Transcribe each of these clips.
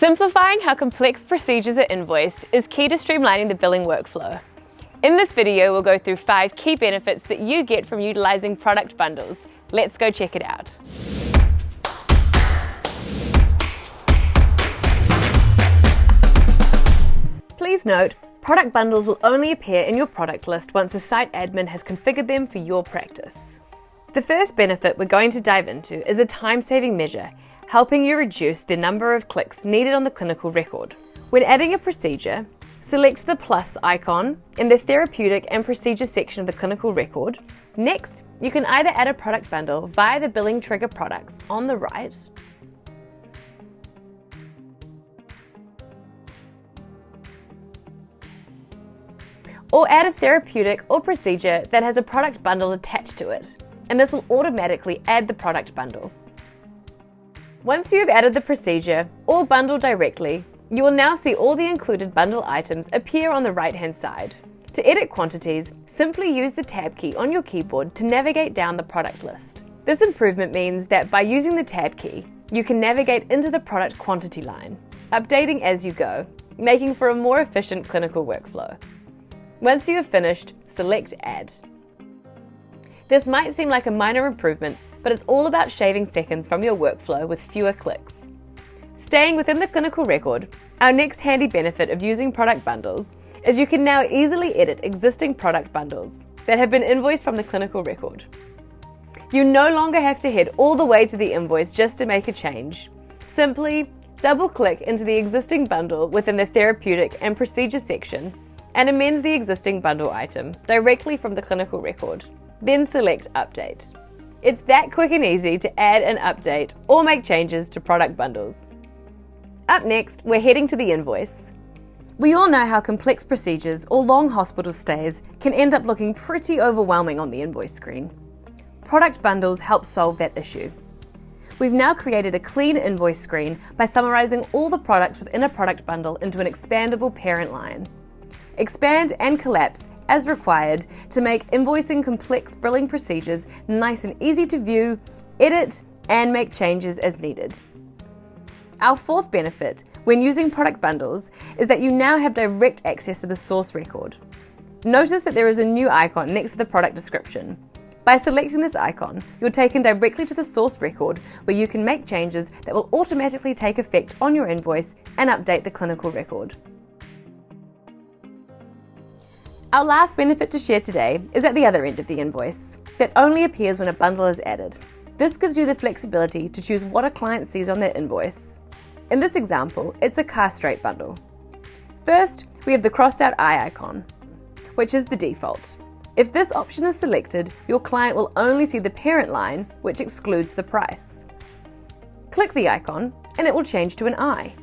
Simplifying how complex procedures are invoiced is key to streamlining the billing workflow. In this video, we'll go through 5 key benefits that you get from utilizing product bundles. Let's go check it out. Please note, product bundles will only appear in your product list once a site admin has configured them for your practice. The first benefit we're going to dive into is a time-saving measure, helping you reduce the number of clicks needed on the clinical record. When adding a procedure, select the plus icon in the therapeutic and procedure section of the clinical record. Next, you can either add a product bundle via the billing trigger products on the right, or add a therapeutic or procedure that has a product bundle attached to it, and this will automatically add the product bundle. Once you have added the procedure or bundle directly, you will now see all the included bundle items appear on the right-hand side. To edit quantities, simply use the tab key on your keyboard to navigate down the product list. This improvement means that by using the tab key, you can navigate into the product quantity line, updating as you go, making for a more efficient clinical workflow. Once you have finished, select Add. This might seem like a minor improvement, but it's all about shaving seconds from your workflow with fewer clicks. Staying within the clinical record, our next handy benefit of using product bundles is you can now easily edit existing product bundles that have been invoiced from the clinical record. You no longer have to head all the way to the invoice just to make a change. Simply double-click into the existing bundle within the therapeutic and procedure section and amend the existing bundle item directly from the clinical record. Then select Update. It's that quick and easy to add and update or make changes to product bundles. Up next, we're heading to the invoice. We all know how complex procedures or long hospital stays can end up looking pretty overwhelming on the invoice screen. Product bundles help solve that issue. We've now created a clean invoice screen by summarizing all the products within a product bundle into an expandable parent line. Expand and collapse as required to make invoicing complex billing procedures nice and easy to view, edit, and make changes as needed. Our fourth benefit when using product bundles is that you now have direct access to the source record. Notice that there is a new icon next to the product description. By selecting this icon, you're taken directly to the source record where you can make changes that will automatically take effect on your invoice and update the clinical record. Our last benefit to share today is at the other end of the invoice, that only appears when a bundle is added. This gives you the flexibility to choose what a client sees on their invoice. In this example, it's a car straight bundle. First, we have the crossed out eye icon, which is the default. If this option is selected, your client will only see the parent line, which excludes the price. Click the icon and it will change to an eye.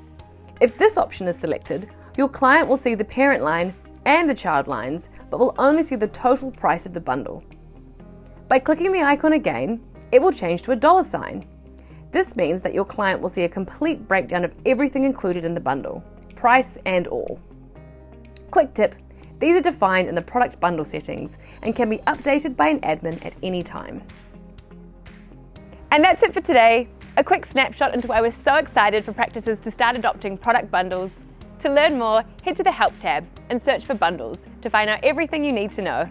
If this option is selected, your client will see the parent line and the child lines, but will only see the total price of the bundle. By clicking the icon again, it will change to a $sign. This means that your client will see a complete breakdown of everything included in the bundle, price and all. Quick tip, these are defined in the product bundle settings and can be updated by an admin at any time. And that's it for today. A quick snapshot into why we're so excited for practices to start adopting product bundles. To learn more, head to the Help tab and search for bundles to find out everything you need to know.